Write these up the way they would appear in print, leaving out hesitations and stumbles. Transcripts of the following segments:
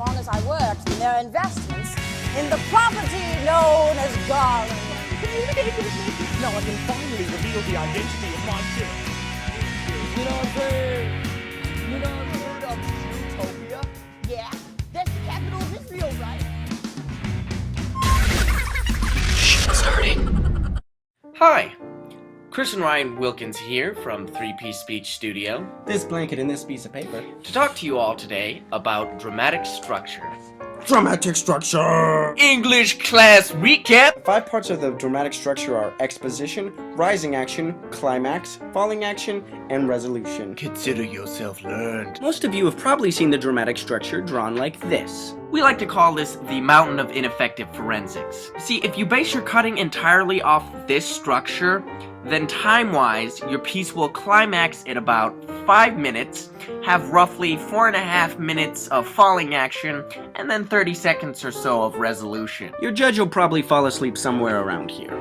long as I worked in their investments in the property known as Garland. Communicate with me. Now I can finally reveal the identity of my killer. You know what I'm saying? You know what I'm heard of Utopia? Yeah, that's the capital of Israel, right? Starting. Hi, Chris and Ryan Wilkins here from 3P Speech Studio. This blanket and this piece of paper. To talk to you all today about dramatic structure. Dramatic structure! English class recap! 5 parts of the dramatic structure are exposition, rising action, climax, falling action, and resolution. Consider yourself learned. Most of you have probably seen the dramatic structure drawn like this. We like to call this the mountain of ineffective forensics. See, if you base your cutting entirely off this structure, then time-wise, your piece will climax at about 5 minutes, have roughly 4.5 minutes of falling action, and then 30 seconds or so of resolution. Your judge will probably fall asleep somewhere around here.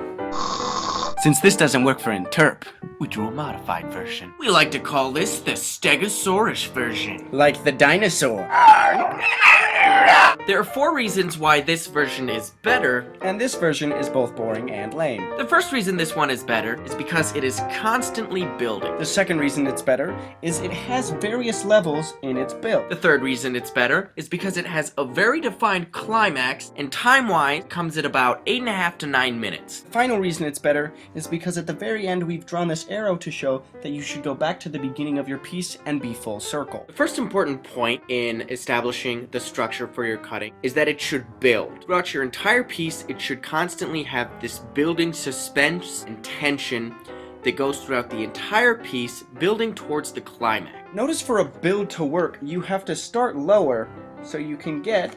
Since this doesn't work for Interp, We drew a modified version. We like to call this the Stegosaurus version. like the dinosaur. There are 4 reasons why this version is better. And this version is both boring and lame. The first reason this one is better is because it is constantly building. The second reason it's better is it has various levels in its build. The third reason it's better is because it has a very defined climax, and time-wise comes at about 8.5 to 9 minutes. The final reason it's better is because at the very end we've drawn this arrow to show that you should go back to the beginning of your piece and be full circle. The first important point in establishing the structure for your cutting is that it should build. Throughout your entire piece, it should constantly have this building suspense and tension that goes throughout the entire piece, building towards the climax. Notice for a build to work, you have to start lower so you can get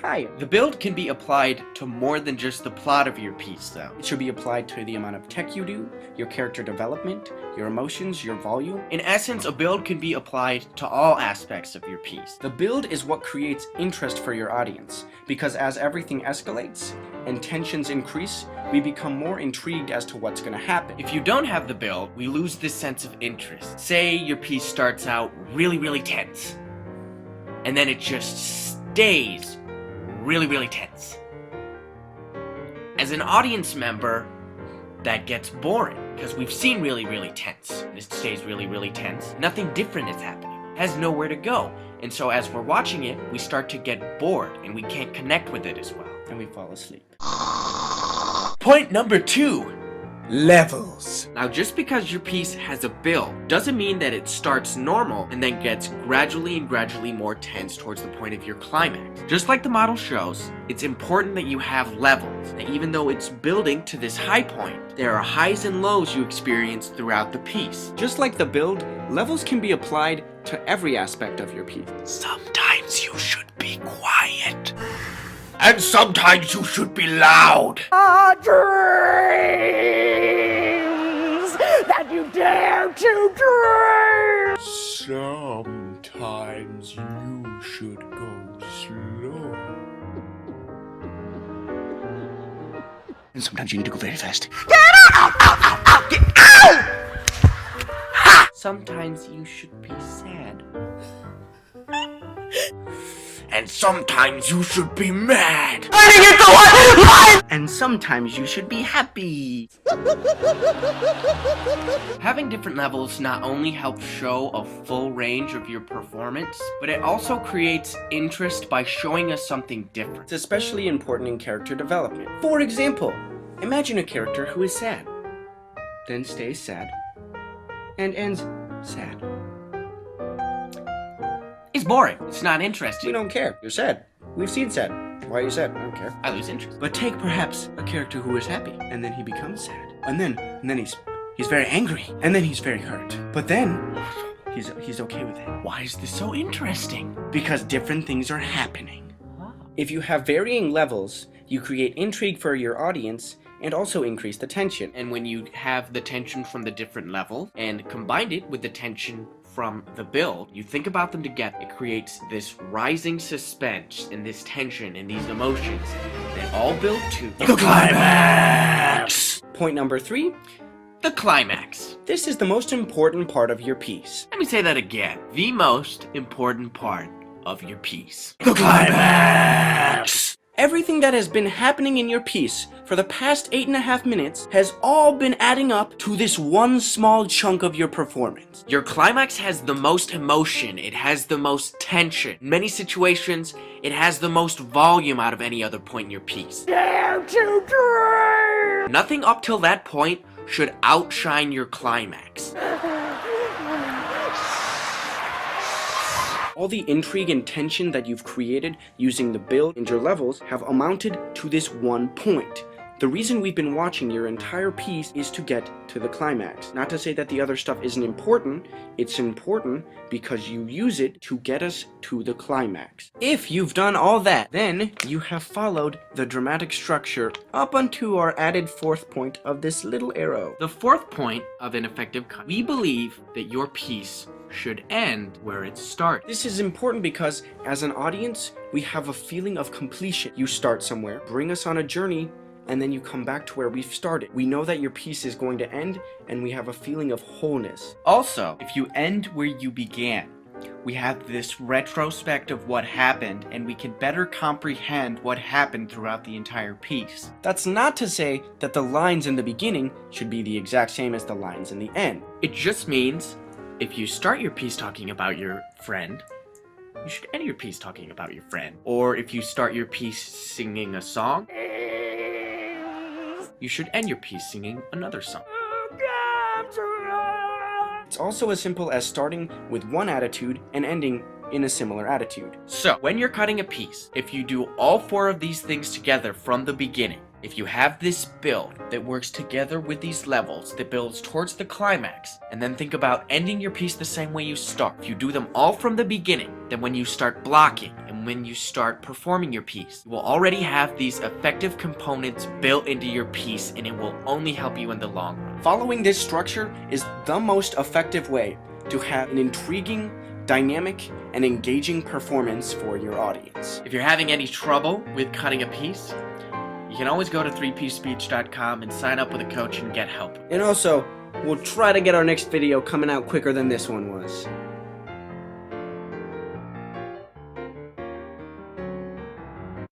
higher. The build can be applied to more than just the plot of your piece, though. It should be applied to the amount of tech you do, your character development, your emotions, your volume. In essence, a build can be applied to all aspects of your piece. The build is what creates interest for your audience, because as everything escalates and tensions increase, we become more intrigued as to what's going to happen. If you don't have the build, we lose this sense of interest. Say your piece starts out really tense, and then it just stays really tense. As an audience member, that gets boring, because we've seen really tense. This stays really tense. Nothing different is happening. It has nowhere to go. And so as we're watching it, we start to get bored, and we can't connect with it as well. And we fall asleep. Point number 2. Levels. Now, just because your piece has a build doesn't mean that it starts normal and then gets gradually more tense towards the point of your climax. Just like the model shows, it's important that you have levels. That even though it's building to this high point, there are highs and lows you experience throughout the piece. Just like the build, levels can be applied to every aspect of your piece. Sometimes you should be quiet. And sometimes you should be loud. Our dreams that you dare to dream. Sometimes you should go slow. And sometimes you need to go very fast. Sometimes you should be sad. And sometimes you should be mad. And sometimes you should be happy. Having different levels not only helps show a full range of your performance, but it also creates interest by showing us something different. It's especially important in character development. For example, imagine a character who is sad, then stays sad, and ends sad. It's boring. It's not interesting. We don't care. You're sad. We've seen sad. Why are you sad? I don't care. I lose interest. But take perhaps a character who is happy, and then he becomes sad. And then he's very angry, and then he's very hurt. But then he's okay with it. Why is this so interesting? Because different things are happening. If you have varying levels, you create intrigue for your audience and also increase the tension. And when you have the tension from the different level and combine it with the tension from the build, you think about them together, it creates this rising suspense and this tension and these emotions that all build to The climax! Point number 3. the climax. This is the most important part of your piece. Let me say that again. The most important part of your piece. The climax! Everything that has been happening in your piece for the past 8.5 minutes has all been adding up to this one small chunk of your performance. Your climax has the most emotion, it has the most tension. In many situations, it has the most volume out of any other point in your piece. Nothing up till that point should outshine your climax. All the intrigue and tension that you've created using the build and your levels have amounted to this one point. The reason we've been watching your entire piece is to get to the climax. Not to say that the other stuff isn't important, it's important because you use it to get us to the climax. If you've done all that, then you have followed the dramatic structure up unto our added fourth point of this little arrow. The fourth point of an effective cut. We believe that your piece should end where it starts. This is important because as an audience, we have a feeling of completion. You start somewhere, bring us on a journey, and then you come back to where we've started. We know that your piece is going to end, and we have a feeling of wholeness. Also, if you end where you began, we have this retrospect of what happened, and we can better comprehend what happened throughout the entire piece. That's not to say that the lines in the beginning should be the exact same as the lines in the end. It just means if you start your piece talking about your friend, you should end your piece talking about your friend. Or if you start your piece singing a song, you should end your piece singing another song. It's also as simple as starting with one attitude and ending in a similar attitude. So, when you're cutting a piece, if you do all 4 of these things together from the beginning, if you have this build that works together with these levels that builds towards the climax, and then think about ending your piece the same way you start. If you do them all from the beginning, then when you start blocking and when you start performing your piece, you will already have these effective components built into your piece, and it will only help you in the long run. Following this structure is the most effective way to have an intriguing, dynamic, and engaging performance for your audience. If you're having any trouble with cutting a piece, you can always go to 3pspeech.com and sign up with a coach and get help. And also, we'll try to get our next video coming out quicker than this one was.